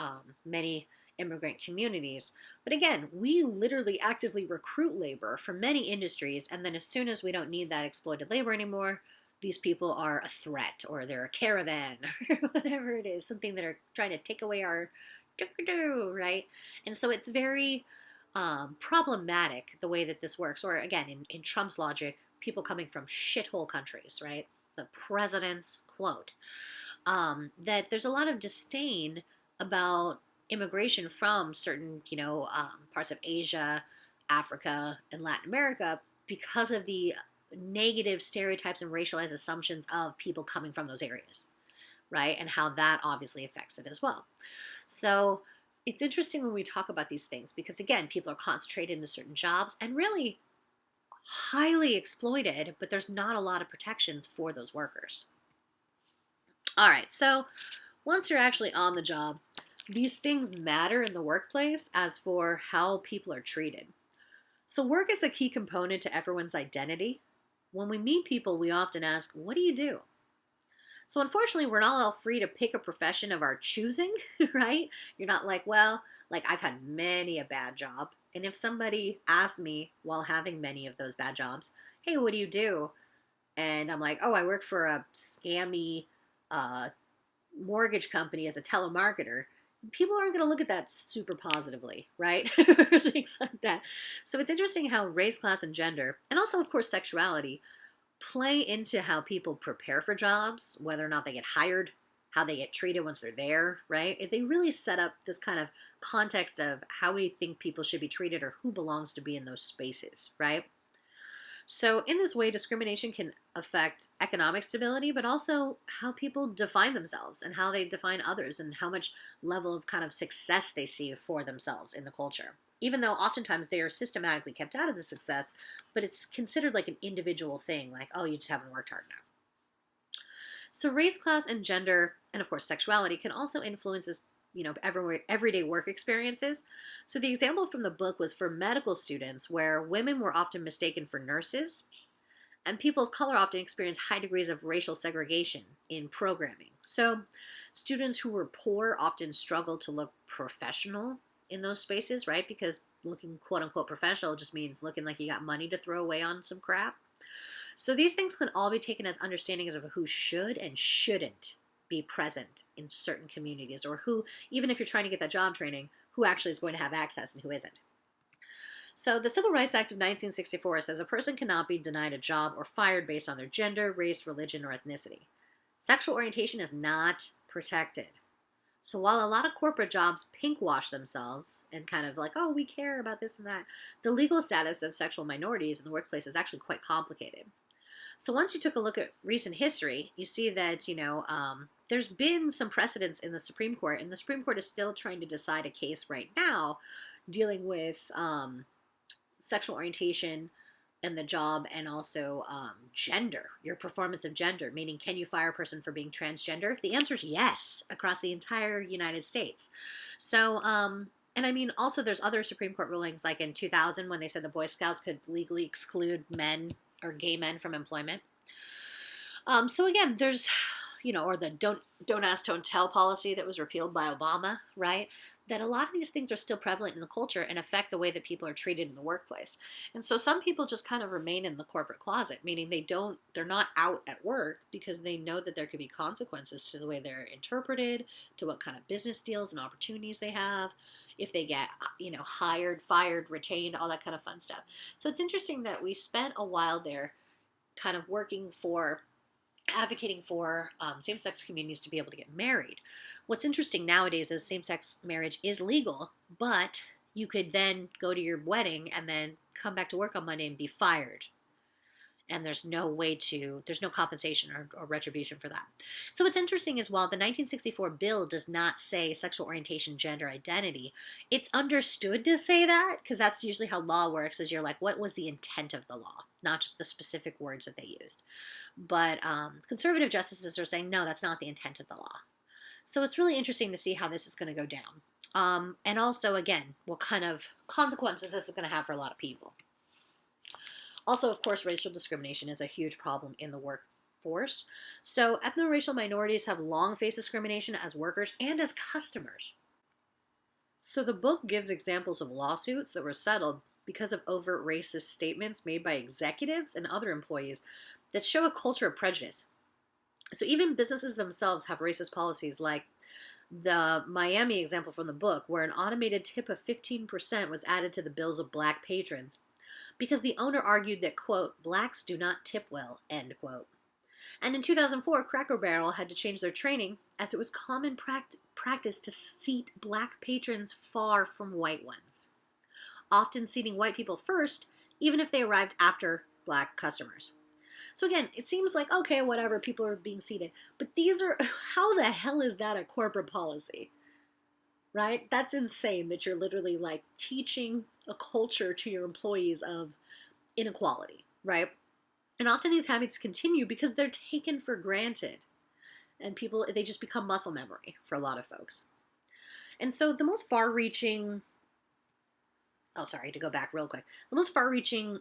many immigrant communities. But again, we literally actively recruit labor for many industries, and then as soon as we don't need that exploited labor anymore, these people are a threat, or they're a caravan, or whatever it is, something that are trying to take away our right? And so it's very problematic the way that this works. Or again, in Trump's logic, people coming from shithole countries, right? The president's quote, that there's a lot of disdain about immigration from certain, parts of Asia, Africa, and Latin America because of the negative stereotypes and racialized assumptions of people coming from those areas, right? And how that obviously affects it as well. So it's interesting when we talk about these things because, again, people are concentrated into certain jobs and really highly exploited, but there's not a lot of protections for those workers. All right, so once you're actually on the job, these things matter in the workplace as for how people are treated. So work is a key component to everyone's identity. When we meet people, we often ask, what do you do? So unfortunately, we're not all free to pick a profession of our choosing, right? You're not like, well, like I've had many a bad job And if somebody asks me while having many of those bad jobs, hey, what do you do? And I'm like, oh, I work for a scammy uh, mortgage company as a telemarketer, people aren't going to look at that super positively, right? Things like that. So it's interesting how race, class, and gender, and also, of course, sexuality, play into how people prepare for jobs, whether or not they get hired, how they get treated once they're there, right? They really set up this kind of context of how we think people should be treated or who belongs to be in those spaces, right? So, in this way, discrimination can affect economic stability, but also how people define themselves and how they define others and how much level of kind of success they see for themselves in the culture. Even though oftentimes they are systematically kept out of the success, but it's considered like an individual thing, like, oh, you just haven't worked hard enough. So, race, class, and gender, and of course, sexuality can also influence this everyday work experiences. So the example from the book was for medical students where women were often mistaken for nurses and people of color often experience high degrees of racial segregation in programming. So students who were poor often struggled to look professional in those spaces, right? Because looking quote unquote professional just means looking like you got money to throw away on some crap. So these things can all be taken as understandings of who should and shouldn't be present in certain communities, or who, even if you're trying to get that job training, who actually is going to have access and who isn't. So the Civil Rights Act of 1964 says a person cannot be denied a job or fired based on their gender, race, religion, or ethnicity. Sexual orientation is not protected. So while a lot of corporate jobs pinkwash themselves and kind of like, oh, we care about this and that, the legal status of sexual minorities in the workplace is actually quite complicated. So once you took a look at recent history, you see that, there's been some precedents in the Supreme Court, and the Supreme Court is still trying to decide a case right now dealing with sexual orientation and the job, and also gender, your performance of gender, meaning can you fire a person for being transgender? The answer is yes, across the entire United States. So, and I mean, also there's other Supreme Court rulings, like in 2000 when they said the Boy Scouts could legally exclude men or gay men from employment. So again, there's, or the don't ask, don't tell policy that was repealed by Obama, right? That a lot of these things are still prevalent in the culture and affect the way that people are treated in the workplace. And so some people just kind of remain in the corporate closet, meaning they're not out at work because they know that there could be consequences to the way they're interpreted, to what kind of business deals and opportunities they have, if they get, hired, fired, retained, all that kind of fun stuff. So it's interesting that we spent a while there kind of advocating for same-sex communities to be able to get married. What's interesting nowadays is same-sex marriage is legal, but you could then go to your wedding and then come back to work on Monday and be fired. And there's no compensation or retribution for that. So what's interesting is while the 1964 bill does not say sexual orientation, gender identity, it's understood to say that, because that's usually how law works, is you're like, what was the intent of the law? Not just the specific words that they used. But conservative justices are saying, no, that's not the intent of the law. So it's really interesting to see how this is going to go down. And also, again, what kind of consequences this is going to have for a lot of people. Also, of course, racial discrimination is a huge problem in the workforce. So ethno-racial minorities have long faced discrimination as workers and as customers. So the book gives examples of lawsuits that were settled because of overt racist statements made by executives and other employees that show a culture of prejudice. So even businesses themselves have racist policies, like the Miami example from the book, where an automated tip of 15% was added to the bills of black patrons because the owner argued that, quote, blacks do not tip well, end quote. And in 2004, Cracker Barrel had to change their training as it was common practice to seat black patrons far from white ones, often seating white people first, even if they arrived after black customers. So again, it seems like, okay, whatever, people are being seated. But how the hell is that a corporate policy? Right? That's insane that you're literally like teaching a culture to your employees of inequality, right? And often these habits continue because they're taken for granted. And they just become muscle memory for a lot of folks. And so the most far-reaching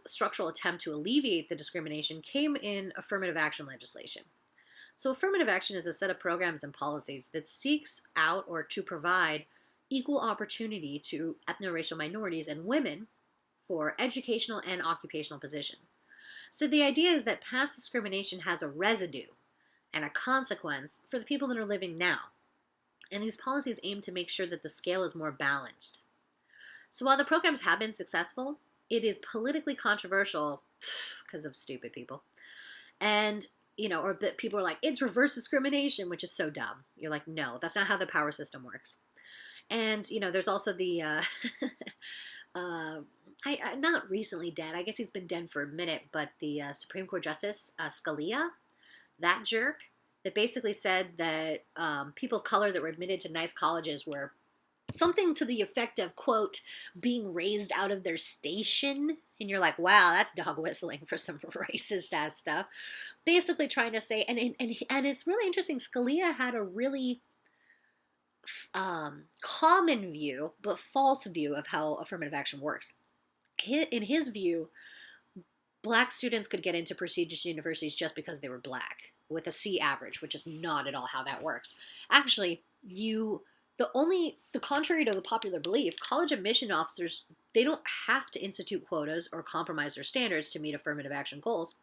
structural attempt to alleviate the discrimination came in affirmative action legislation. So affirmative action is a set of programs and policies that seeks out or to provide equal opportunity to ethno-racial minorities and women for educational and occupational positions. So the idea is that past discrimination has a residue and a consequence for the people that are living now. And these policies aim to make sure that the scale is more balanced. So while the programs have been successful, it is politically controversial because of stupid people. And, or that people are like, it's reverse discrimination, which is so dumb. You're like, no, that's not how the power system works. And, there's also the, not recently dead, I guess he's been dead for a minute, but the Supreme Court Justice, Scalia, that jerk, that basically said that people of color that were admitted to nice colleges were something to the effect of, quote, being raised out of their station. And you're like, wow, that's dog whistling for some racist ass stuff. Basically trying to say, and it's really interesting, Scalia had a really common view, but false view of how affirmative action works. In his view, black students could get into prestigious universities just because they were black, with a C average, which is not at all how that works. Actually, the contrary to the popular belief, college admission officers, they don't have to institute quotas or compromise their standards to meet affirmative action goals.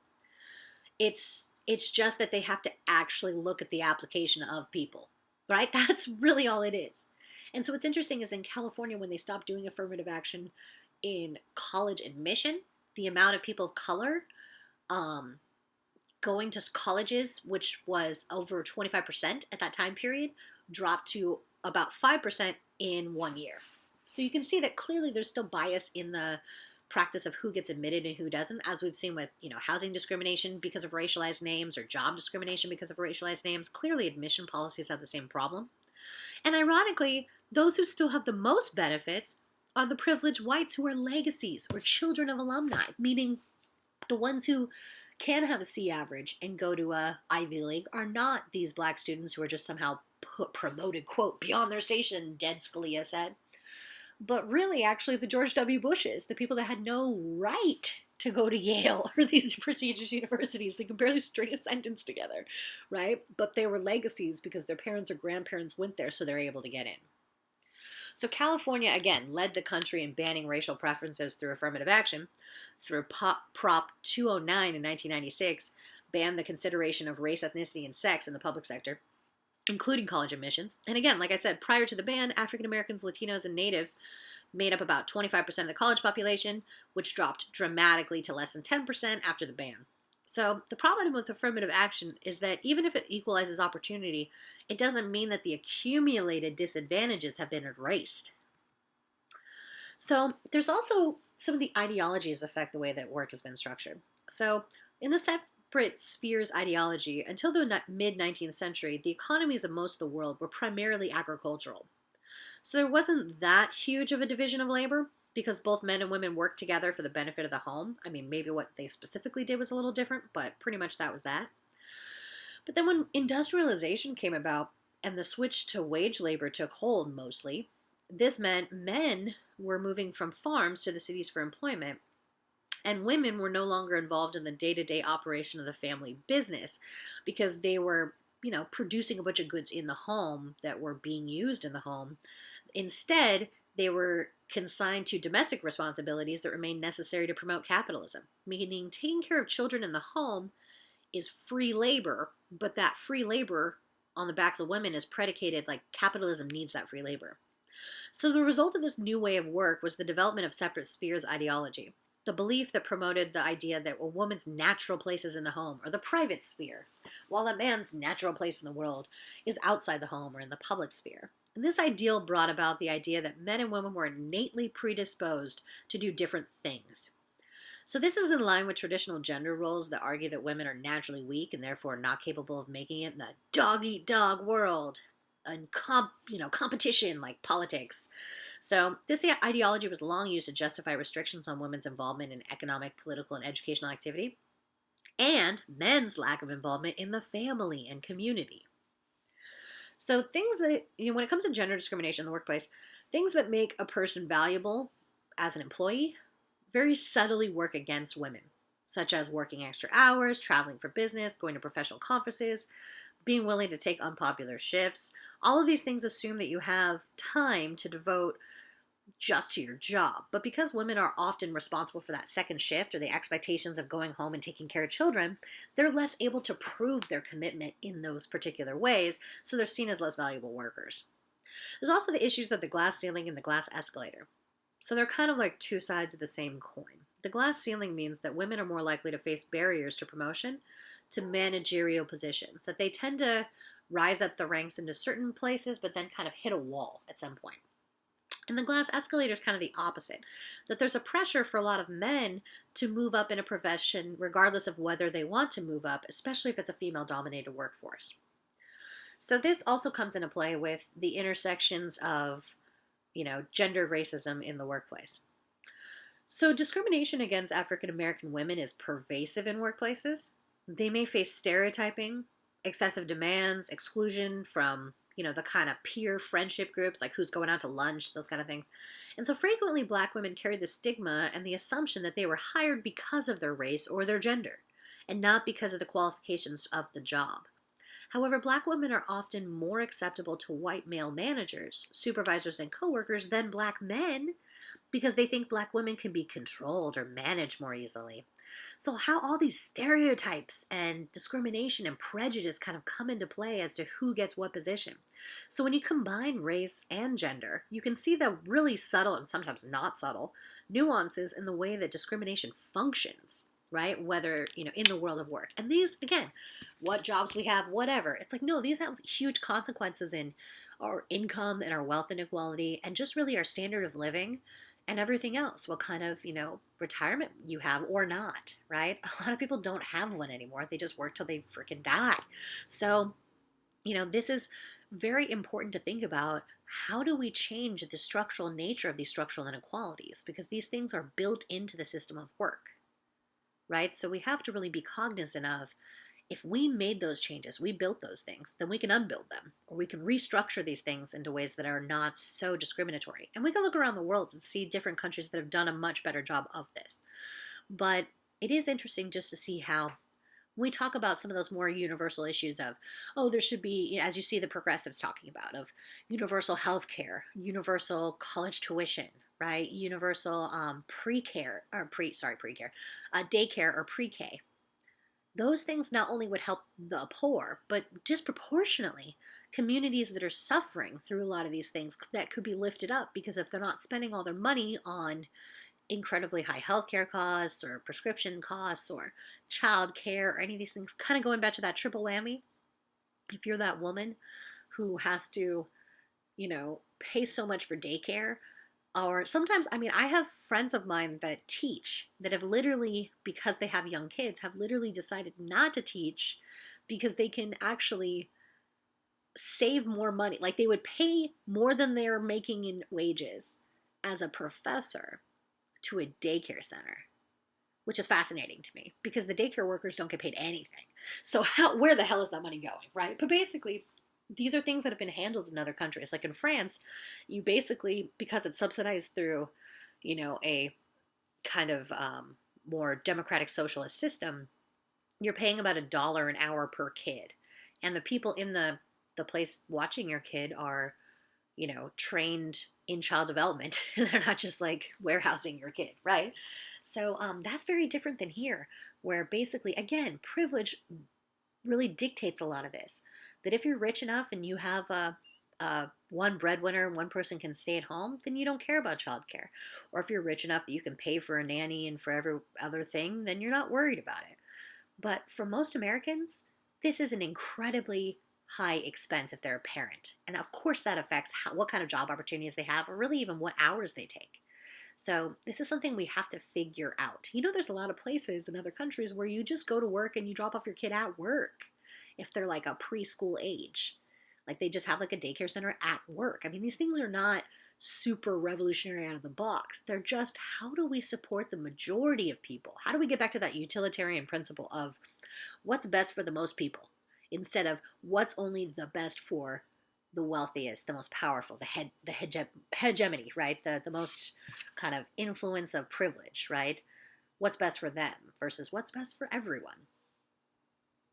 It's just that they have to actually look at the application of people, right? That's really all it is. And so what's interesting is in California, when they stopped doing affirmative action in college admission, the amount of people of color going to colleges, which was over 25% at that time period, dropped to about 5% in 1 year. So you can see that clearly there's still bias in the practice of who gets admitted and who doesn't, as we've seen with, housing discrimination because of racialized names or job discrimination because of racialized names. Clearly admission policies have the same problem. And ironically, those who still have the most benefits are the privileged whites who are legacies or children of alumni, meaning the ones who can have a C average and go to a Ivy League are not these black students who are just somehow promoted, quote, beyond their station, dead Scalia said. But really, actually, the George W. Bushes, the people that had no right to go to Yale or these prestigious universities, they can barely string a sentence together, right? But they were legacies because their parents or grandparents went there, so they're able to get in. So California, again, led the country in banning racial preferences through affirmative action. Through Prop 209 in 1996, banned the consideration of race, ethnicity, and sex in the public sector, including college admissions. And again, like I said, prior to the ban, African Americans, Latinos, and Natives made up about 25% of the college population, which dropped dramatically to less than 10% after the ban. So the problem with affirmative action is that even if it equalizes opportunity, it doesn't mean that the accumulated disadvantages have been erased. So there's also some of the ideologies affect the way that work has been structured. So in the separate spheres ideology, until the mid-19th century, the economies of most of the world were primarily agricultural. So there wasn't that huge of a division of labor because both men and women worked together for the benefit of the home. I mean, maybe what they specifically did was a little different, but pretty much that was that. But then when industrialization came about and the switch to wage labor took hold mostly, this meant men were moving from farms to the cities for employment, and women were no longer involved in the day-to-day operation of the family business because they were, producing a bunch of goods in the home that were being used in the home. Instead, they were consigned to domestic responsibilities that remained necessary to promote capitalism, meaning taking care of children in the home is free labor, but that free labor on the backs of women is predicated like capitalism needs that free labor. So the result of this new way of work was the development of separate spheres ideology, the belief that promoted the idea that a woman's natural place is in the home or the private sphere, while a man's natural place in the world is outside the home or in the public sphere. And this ideal brought about the idea that men and women were innately predisposed to do different things. So this is in line with traditional gender roles that argue that women are naturally weak and therefore not capable of making it in the dog-eat-dog world and competition like politics. So this ideology was long used to justify restrictions on women's involvement in economic, political, and educational activity, and men's lack of involvement in the family and community. So things that, when it comes to gender discrimination in the workplace, things that make a person valuable as an employee very subtly work against women, such as working extra hours, traveling for business, going to professional conferences, being willing to take unpopular shifts, All of these things assume that you have time to devote just to your job. But because women are often responsible for that second shift or the expectations of going home and taking care of children, they're less able to prove their commitment in those particular ways, so they're seen as less valuable workers. There's also the issues of the glass ceiling and the glass escalator. So they're kind of like two sides of the same coin. The glass ceiling means that women are more likely to face barriers to promotion to managerial positions, that they tend to rise up the ranks into certain places, but then kind of hit a wall at some point. And the glass escalator is kind of the opposite, that there's a pressure for a lot of men to move up in a profession regardless of whether they want to move up, especially if it's a female-dominated workforce. So this also comes into play with the intersections of, gendered racism in the workplace. So discrimination against African American women is pervasive in workplaces. They may face stereotyping, excessive demands, exclusion from the kind of peer friendship groups, like who's going out to lunch, those kind of things. And so frequently Black women carry the stigma and the assumption that they were hired because of their race or their gender, and not because of the qualifications of the job. However, Black women are often more acceptable to white male managers, supervisors, and coworkers than Black men because they think Black women can be controlled or managed more easily. So how all these stereotypes and discrimination and prejudice kind of come into play as to who gets what position. So when you combine race and gender, you can see the really subtle and sometimes not subtle nuances in the way that discrimination functions, right? Whether, in the world of work. And these, again, what jobs we have, whatever. It's like, no, these have huge consequences in our income and our wealth inequality and just really our standard of living and everything else, what kind of, retirement you have or not, right? A lot of people don't have one anymore. They just work till they freaking die. So, this is very important to think about. How do we change the structural nature of these structural inequalities? Because these things are built into the system of work, right? So we have to really be cognizant of, if we made those changes, we built those things, then we can unbuild them, or we can restructure these things into ways that are not so discriminatory. And we can look around the world and see different countries that have done a much better job of this. But it is interesting just to see how, when we talk about some of those more universal issues of, there should be, as you see the progressives talking about, of universal health care, universal college tuition, right? Universal daycare or pre-K. Those things not only would help the poor, but disproportionately, communities that are suffering through a lot of these things that could be lifted up, because if they're not spending all their money on incredibly high healthcare costs or prescription costs or child care or any of these things, kind of going back to that triple whammy, if you're that woman who has to, pay so much for daycare, or sometimes, I have friends of mine that teach that have literally, because they have young kids, have literally decided not to teach because they can actually save more money. Like they would pay more than they're making in wages as a professor to a daycare center, which is fascinating to me because the daycare workers don't get paid anything. So where the hell is that money going, right? But basically, these are things that have been handled in other countries. Like in France, you basically, because it's subsidized through, a kind of more democratic socialist system, you're paying about $1 an hour per kid. And the people in the place watching your kid are, trained in child development. They're not just like warehousing your kid, right? So that's very different than here, where basically, again, privilege really dictates a lot of this. That if you're rich enough and you have one breadwinner and one person can stay at home, then you don't care about childcare. Or if you're rich enough that you can pay for a nanny and for every other thing, then you're not worried about it. But for most Americans, this is an incredibly high expense if they're a parent. And of course that affects what kind of job opportunities they have, or really even what hours they take. So this is something we have to figure out. There's a lot of places in other countries where you just go to work and you drop off your kid at work if they're like a preschool age. Like they just have like a daycare center at work. These things are not super revolutionary out of the box. They're just, how do we support the majority of people? How do we get back to that utilitarian principle of what's best for the most people instead of what's only the best for the wealthiest, the most powerful, the hegemony, right? The most kind of influence of privilege, right? What's best for them versus what's best for everyone.